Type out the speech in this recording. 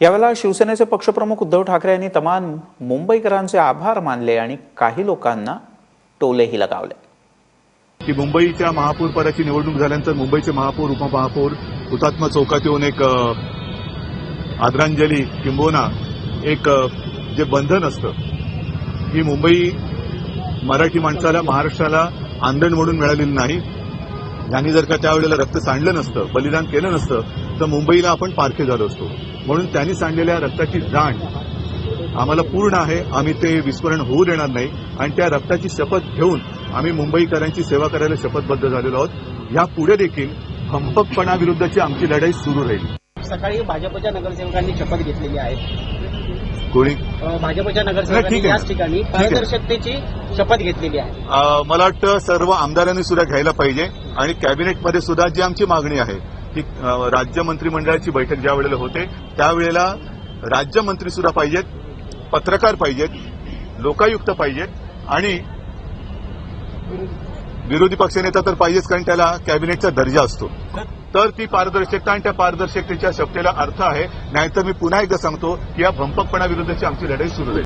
यावेळेला शिवसेनेचे पक्षप्रमुख उद्धव ठाकरे यांनी तमाम मुंबईकरांचे आभार मानले आणि काही लोकांना टोलेही लगावले की मुंबईच्या महापौरपदाची निवडणूक झाल्यानंतर मुंबईचे महापौर उपमहापौर हुतात्मा चौकात येऊन एक आदरांजली किंबहुना एक जे बंधन असतं ही मुंबई मराठी माणसाला महाराष्ट्राला आंदण म्हणून मिळालेली नाही. यांनी जर का त्यावेळेला रक्त सांडलं नसतं, बलिदान केलं नसतं तर मुंबईला आपण पारखे झालो असतो. म्हणून त्यांनी सांडलेल्या रक्ताची जाण आम्हाला पूर्ण आहे. आम्ही ते विस्मरण होऊ देणार नाही आणि त्या रक्ताची शपथ घेऊन आम्ही मुंबईकरांची सेवा करायला शपथबद्ध झालेलो आहोत. यापुढे देखील भंपकपणाविरुद्धची आमची लढाई सुरू राहील. सकाळी भाजपच्या नगरसेवकांनी शपथ घेतलेली आहे. कोणी? भाजपच्या नगरसेवकांनी याच ठिकाणी पारदर्शकतेची शपथ घेतलेली आहे. मला वाटतं सर्व आमदारांनी सुद्धा घ्यायला पाहिजे आणि कॅबिनेटमध्ये सुद्धा जी आमची मागणी आहे की राज्य मंत्रिमंडळाची बैठक ज्या वेळेला होते त्यावेळेला राज्यमंत्री सुद्धा पाहिजेत, पत्रकार पाहिजेत, लोकायुक्त पाहिजेत आणि विरोधी पक्षनेता तर पाहिजेच, कारण त्याला कॅबिनेटचा दर्जा असतो. तर ती पारदर्शकता आणि त्या पारदर्शकतेच्या शब्दाला अर्थ आहे. नाहीतर मी पुन्हा एकदा सांगतो की या भंपकपणाविरुद्धची आमची लढाई सुरू राहील.